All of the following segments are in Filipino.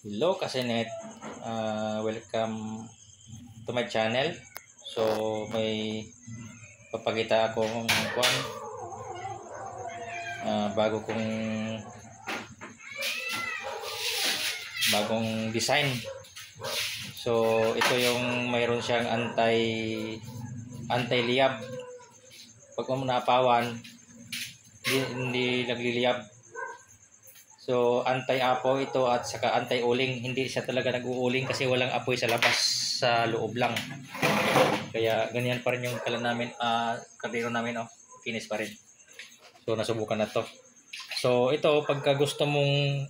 Hello Kasinet, welcome to my channel. So may papakita akong bago kong bagong design. So ito yung mayroon siyang anti-liyab. Pag mo napawan, hindi nagliliyab. So anti-apoy ito at saka anti-uling. Hindi siya talaga nag-uuling kasi walang apoy sa labas, sa loob lang. Kaya ganyan pa rin yung kalan namin, kaldero namin, kinis pa rin. So nasubukan na to. So ito, pagka gusto mong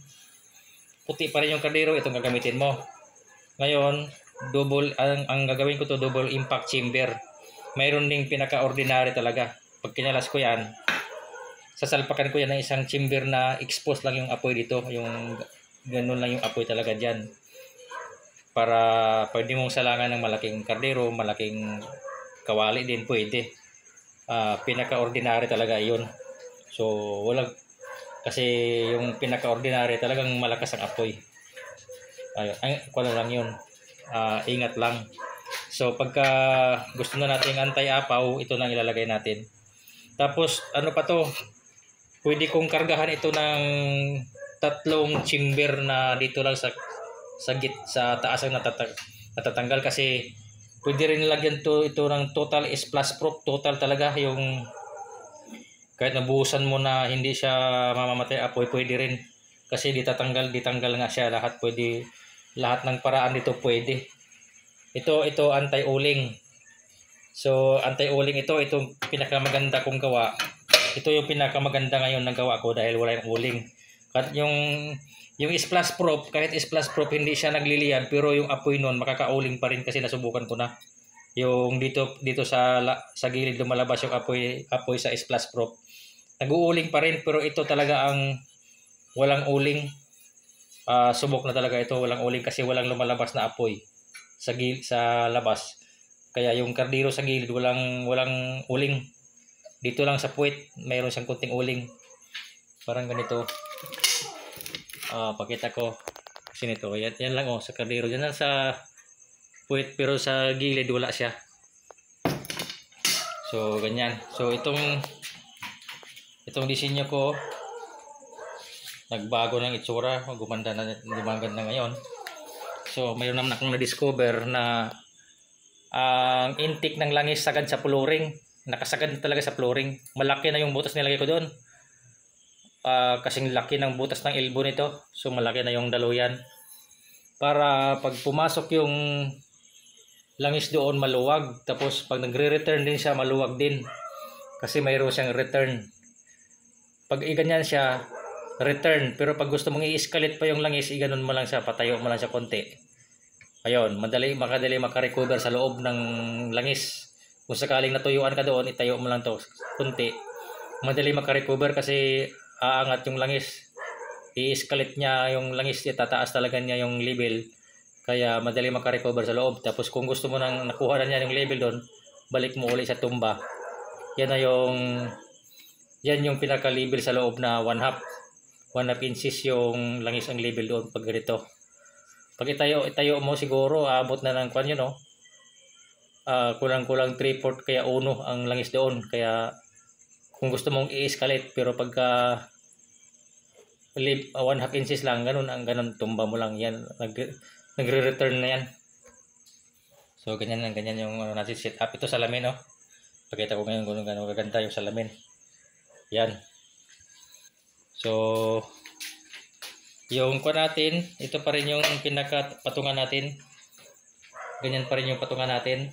puti pa rin yung kaldero, itong gagamitin mo. Ngayon, double ang gagawin ko to, double impact chamber. Mayroon ding pinaka-ordinary talaga. Pag kinalas ko yan, sasalpakan ko yan ng isang chamber na expose lang yung apoy dito, yung ganun lang yung apoy talaga dyan, para pwede mong salangan ng malaking kardero, malaking kawali din pwede. Pinaka-ordinary talaga yun. So wala, kasi yung pinaka-ordinary talagang malakas ang apoy. Kuno lang yun, ingat lang. So pagka gusto na natin anti-apaw, ito lang ilalagay natin. Tapos ano pa to, pwede kong kargahan ito ng 3 chamber na dito lang sa taas ang natatanggal, kasi pwede rin lagyan ito ng total splash proof, total talaga, yung kahit nabuhusan mo na hindi siya mamamatay apoy, pwede rin, kasi ditanggal nga siya lahat, pwede lahat ng paraan dito pwede. Ito anti-uling. So anti-uling itong pinakamaganda kong gawa. Ito yung pinakamaganda ngayon ng gawa ko dahil wala yung uling. At yung splash proof, kahit splash proof hindi siya nagliliyab, pero yung apoy nun makakauling pa rin kasi nasubukan ko na. Yung dito sa gilid lumalabas yung apoy sa splash proof. Nag-uuling pa rin, pero ito talaga ang walang uling. Subok na talaga ito, walang uling kasi walang lumalabas na apoy sa labas. Kaya yung kardero sa gilid walang uling. Dito lang sa puwet, mayroon siyang kunting uling. Parang ganito. Pakita ko. Kasi nito, yan lang sa kardero. Yan lang sa puwet, pero sa gilid wala siya. So, ganyan. So, itong disenyo ko, nagbago ng itsura. Gumanda na ngayon. So, mayroon naman akong na-discover na ang intake ng langis sagad sa flooring. Nakasagad talaga sa flooring. Malaki na yung butas nilagay ko doon. Kasing laki ng butas ng elbow nito. So malaki na yung daluyan. Para pag pumasok yung langis doon, maluwag. Tapos pag nagre-return din siya, maluwag din. Kasi mayroon siyang return. Pag iganyan siya, return. Pero pag gusto mong i-escalate pa yung langis, iganon mo lang siya, patayo mo lang siya konti. Ayun, makadali makarecover sa loob ng langis. Kung sakaling natuyuan ka doon, itayo mo lang to kunti. Madali makarecover kasi aangat yung langis. I-escalate niya yung langis, tataas talaga niya yung level. Kaya madali makarecover sa loob. Tapos kung gusto mo nang nakuha na niya yung level doon, balik mo ulit sa tumba. Yan yung pinaka-level sa loob na 1/2 inches yung langis ang level doon pag ganito. Pag itayo mo siguro, abot na ng kwan yun, kulang-kulang 3/4 kaya 1 ang langis doon. Kaya kung gusto mong i-escalate, pero pagka 1/2 inches lang, ganun tumba mo lang yan, nagre-return na yan. So ganyan yung natin set up. Ito salamin, pakita ko ngayon kung gano'n kaganda yung salamin. Yan. So yung kwan natin, ito pa rin yung pinaka-patungan natin. Ganyan pa rin yung patungan natin.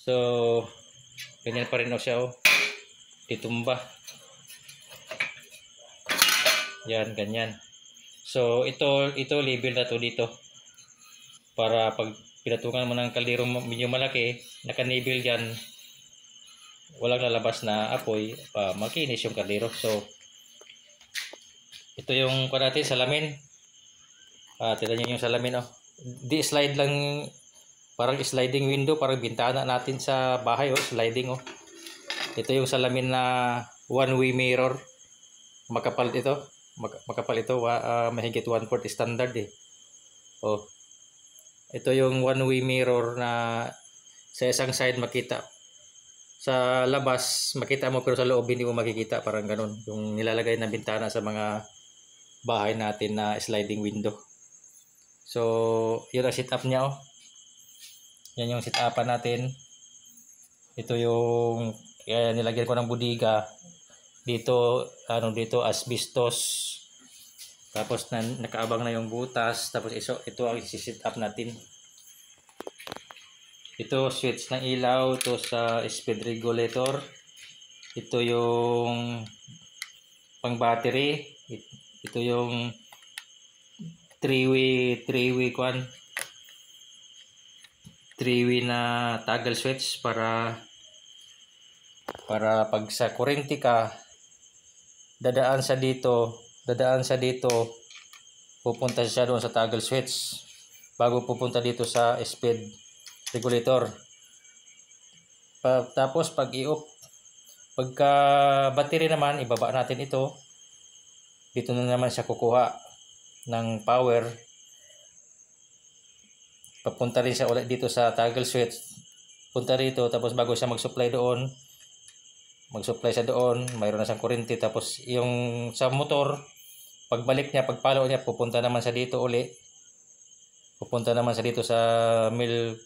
So, ganyan pa rin siya, titumba. Yan, ganyan. So, ito label na to dito. Para pag pinatungan mo ng kaldero medyo malaki, naka-label yan, walang lalabas na apoy, makinis yung kaldero. So, ito yung natin, salamin. Tignan nyo yung salamin, Di slide lang, parang sliding window, parang bintana natin sa bahay, sliding, Ito yung salamin na one-way mirror. Makapal ito. makapal ito, mahigit 1/4 standard eh. Oh, ito yung one-way mirror na sa isang side makita. Sa labas makita mo pero sa loob hindi mo makikita, parang ganun. Yung nilalagay na bintana sa mga bahay natin na sliding window. So, yun ang setup niya oh. Yan yung setupan natin. Ito yung nilagyan ko ng budiga. Dito dito asbestos. Tapos nakaabang na yung butas. Tapos ito ang i-set up natin. Ito switch ng ilaw, ito sa speed regulator. Ito yung pang battery. Ito yung three-way na toggle switch para pag sa kuryente ka dadaan sa dito, pupunta siya doon sa toggle switch bago pupunta dito sa speed regulator. Tapos pagka battery naman, ibaba natin ito. Dito na naman siya kukuha ng power. Papunta rin siya ulit dito sa toggle switch. Punta rito, tapos bago siya mag-supply siya doon, mayroon na siyang kuryente. Tapos yung sa motor, pagbalik niya, pagpalo niya, pupunta naman siya dito uli. Pupunta naman siya dito sa mil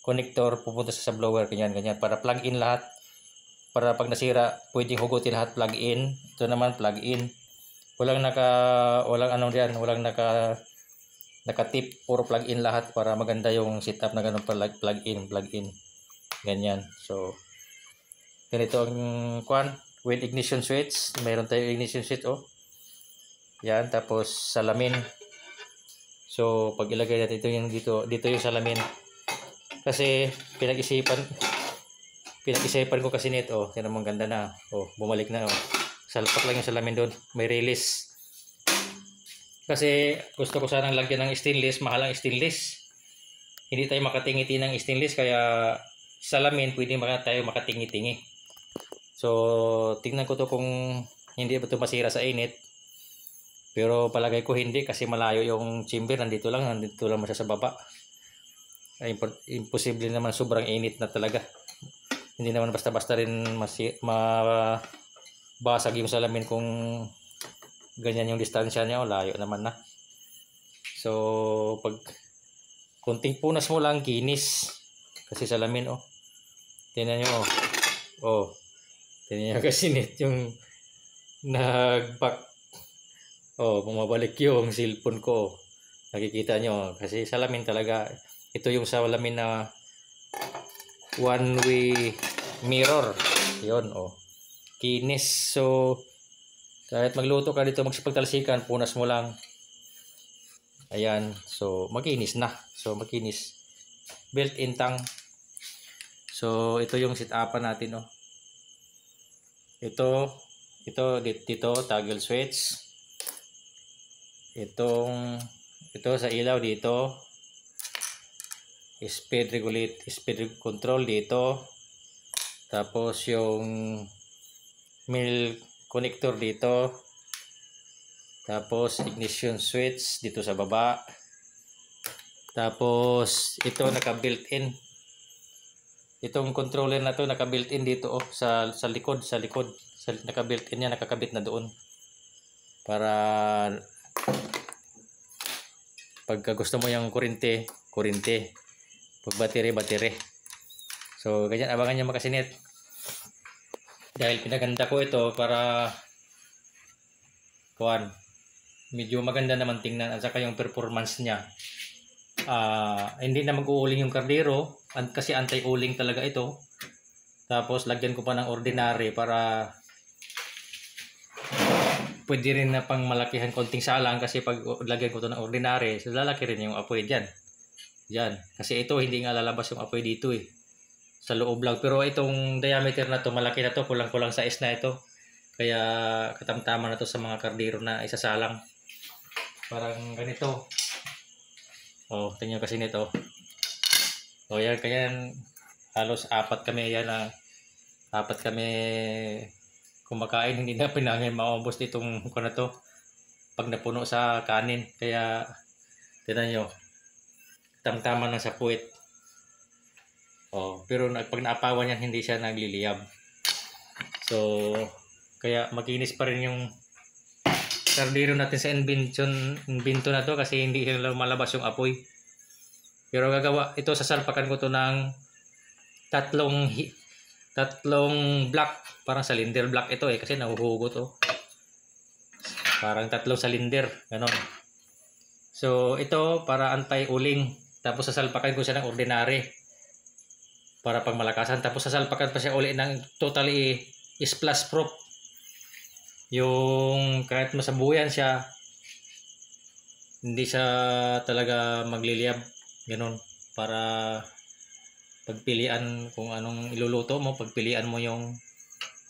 connector, pupunta sa blower, ganyan para plug in lahat. Para pag nasira, pwedeng hugutin lahat plug in. Ito naman plug in. Walang naka-tip, puro plug in lahat para maganda yung setup na ganun, plug in. Ganyan. So, ganito ang with ignition switch. Mayroon tayong ignition switch oh. Yan, tapos salamin. So, pag ilagay natin ito yung dito yung salamin. Kasi pinag-isipan ko kasi nito, yan ang ganda na. Oh, bumalik na oh. Salpak lang yung salamin doon, may release. Kasi gusto ko sanang lagyan ng stainless, mahal ang stainless. Hindi tayo makatingi-tingi ng stainless, kaya salamin pwede tayo makatingi-tingi. So, tingnan ko to kung hindi ba ito masira sa init. Pero palagay ko hindi, kasi malayo yung chamber, nandito lang siya sa baba. Imposible naman, sobrang init na talaga. Hindi naman basta-basta rin mabasag yung salamin kung ganyan yung distansya niya. Layo naman na. So, pag kunting punas mo lang, kinis. Kasi salamin oh. Tingnan nyo oh. Tingnan nyo kasi net yung nag-back. Oh, bumabalik yung cellphone ko. Nakikita nyo kasi salamin talaga. Ito yung salamin na one-way mirror. Yun oh. Kinis. So, kahit magluto ka dito, magsipagtalsikan, punas mo lang. Ayan. So, makinis na. Built-in tang. So, ito yung set-upan natin oh. Ito dito toggle switch. Ito sa ilaw dito. Speed control dito. Tapos yung mil connector dito. Tapos ignition switch dito sa baba. Tapos ito naka-built-in. Itong controller na to naka-built-in dito oh, sa likod. Naka-built-in yan, nakakabit na doon. Para pagka gusto mo yung kuryente. Pag battery. So, ganyan, abangan nyo makasinit. Dahil pinaganda ko ito para medyo maganda naman tingnan at saka yung performance niya. Hindi na mag-uuling yung kardero kasi anti-uling talaga ito. Tapos lagyan ko pa ng ordinary para pwede rin na pang malakihan konting salang, kasi pag lagyan ko to ng ordinary, so lalaki rin yung apoy dyan. Kasi ito hindi nga lalabas yung apoy dito eh. Sa loob lang. Pero itong diameter na to, malaki na to, kulang-kulang size na ito. Kaya katamtama na to sa mga kardero na isasalang. Parang ganito. Oh, tingnan kasi nito. Oh, yan, kaya halos apat kami kumakain, hindi na pinangin maubos nitong to. pag napuno sa kanin. Kaya tingnan nyo, tamtama na sa puwit. Pero pag naapawan yan, hindi siya nagliliyab. So kaya makinis pa rin yung kardero natin sa invento na to, kasi hindi sila lumalabas yung apoy. Pero gagawa ito, sasalpakan ko to ng tatlong block, parang cylinder block ito kasi nahuhugot to. Parang tatlong cylinder, ganon. So ito para anti-uling, tapos sasalpakan ko siya ng ordinary para pang malakasan, tapos sasalpakan pa siya uli ng totally splash proof, yung kahit masabuyan siya hindi siya talaga magliliyab, ganon. Para pagpilian kung anong iluluto mo, pagpilian mo yung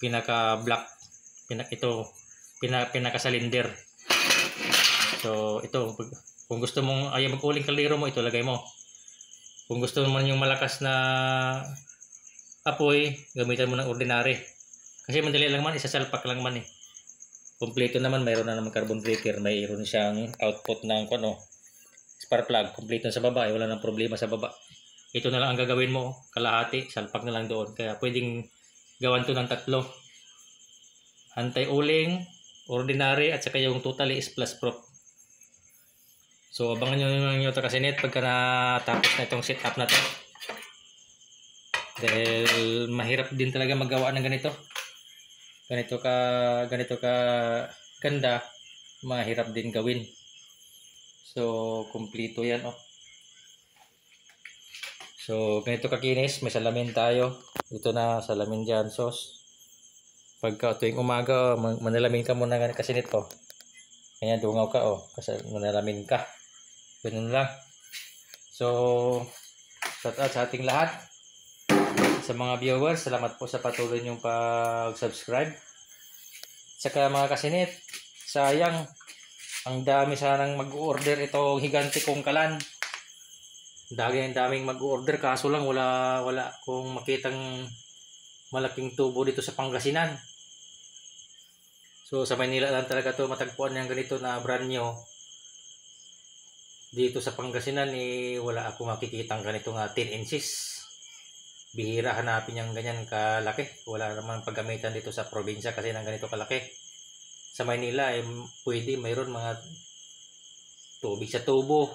pinaka black, pinaka cylinder. So ito, kung gusto mong ayaw mag-uling kaldero mo, ito lagay mo. Kung gusto mo yung malakas na apoy, gamitan mo ng ordinary. Kasi madali lang man, isasalpak lang man eh. Kompleto naman, mayroon na naman carbon breaker, mayroon siyang output ng spark plug, kompleto sa baba, wala nang problema sa baba. Ito na lang ang gagawin mo, kalahati, salpak na lang doon. Kaya pwedeng gawan to ng tatlo: anti-uling, ordinary, at saka yung totally splash proof. So abangan nyo ito kasi net pagka natapos na itong setup na to, dahil mahirap din talaga magawa ng ganito ka ganda, mahirap din gawin. So kumpleto yan So ganito kakinis, may salamin tayo. Ito na salamin dyan, sauce. Pagka tuwing umaga, manalamin ka muna kasi nito. Kaya dungaw ka kasi manalamin ka. Ganun lang. So shout out sa ating lahat. Sa mga viewers, salamat po sa patuloy niyong pag-subscribe. Saka mga kasinit, sayang, ang dami sanang mag-order itong higante kong kalan. Daming mag-order, kaso lang wala kung makitang malaking tubo dito sa Pangasinan. So sa Manila lang talaga to matagpuan yung ganito na brand new. Dito sa Pangasinan wala ako makikitang ganito nga 10 inches. Bihira hanapin yung ganyan kalaki. Wala naman paggamitan dito sa probinsya kasi ng ganito kalaki. Sa Manila pwede, mayroon mga tubig sa tubo.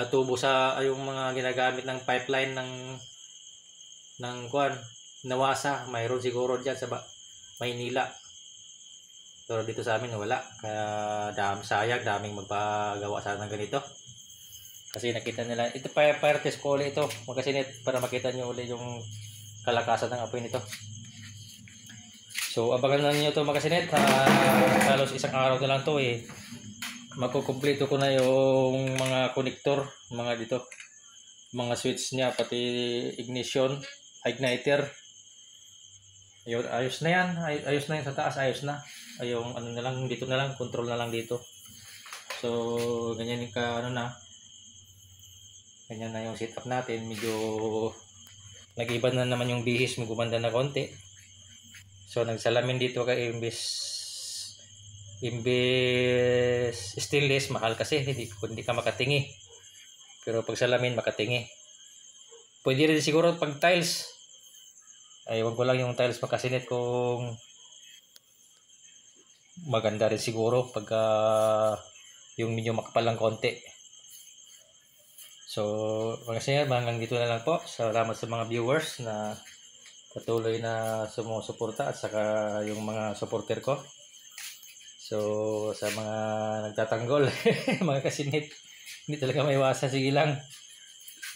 Tubo sa yung mga ginagamit ng pipeline ng nawasa, mayroon siguro diyan sa Maynila. Pero dito sa amin wala. Kaya sayang, daming magpagawa sana ng ganito. Kasi nakita nila, ito fire test ko ulit ito, magkasinit, para makita nyo ulit yung kalakasan ng apoy nito. So abangan lang nyo ito magkasinit, halos isang araw na lang ito makukumpleto ko na yung mga connector, mga dito, mga switch niya, pati ignition, igniter. Ayun, ayos na yan, ayos na yan sa taas, ayos na. Yung ano na lang, dito na lang, control na lang dito. So ganyan yung ganyan na yung setup natin. Medyo nag-iba na naman yung bihis, may gumanda na konti. So nagsalamin dito kay imbes stainless, mahal kasi hindi ka makatingi. Pero pag salamin makatingi. Pwede rin siguro pag tiles. Wag ko lang yung tiles makasinit kung maganda rin siguro pag yung medyo makapal lang konti. So mga hanggang dito na lang po. Salamat sa mga viewers na patuloy na sumusuporta at saka yung mga supporter ko. So sa mga nagtatanggol mga kasinit, hindi talaga maiwasan, sige lang,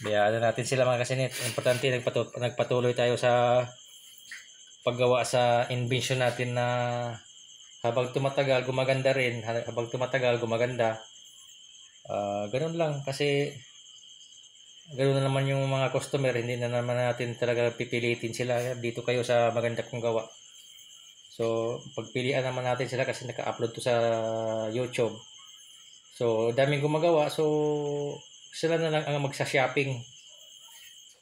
bayaan natin sila mga kasinit. Importante nagpatuloy tayo sa paggawa sa invention natin na habang tumatagal gumaganda rin, ganun lang, kasi ganoon na naman yung mga customer, hindi na naman natin talaga pipilitin sila, dito kayo sa maganda kong gawa. So pagpilian naman natin sila kasi naka-upload to sa YouTube. So daming gumagawa, so sila na lang ang magsa-shopping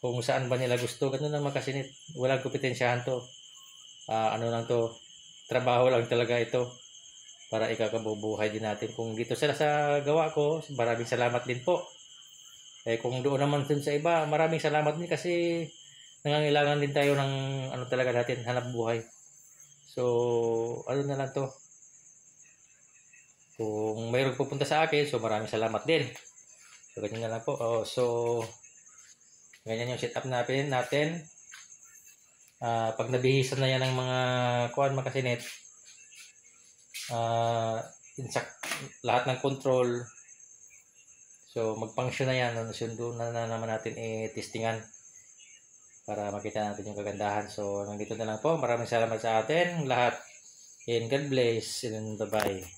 kung saan ba nila gusto. Ganun lang makasinit, walang kompetensyahan to. Ano lang to, trabaho lang talaga ito. para ikakabubuhay din natin. Kung dito sila sa gawa ko, maraming salamat din po. Kung doon naman dun sa iba, maraming salamat din kasi nangangailangan din tayo ng ano talaga natin, hanap buhay. So, ano na lang to. Kung mayroong pupunta sa akin, so maraming salamat din. So, ganyan na lang po. So, ganyan yung setup natin. Pag nabihisan na yan ng mga kuan makasinit, lahat ng control, so mag-function na yan. Sundo na naman natin i-testingan para makita natin yung kagandahan. So, nandito na lang po. Maraming salamat sa atin lahat. And God bless. And bye-bye.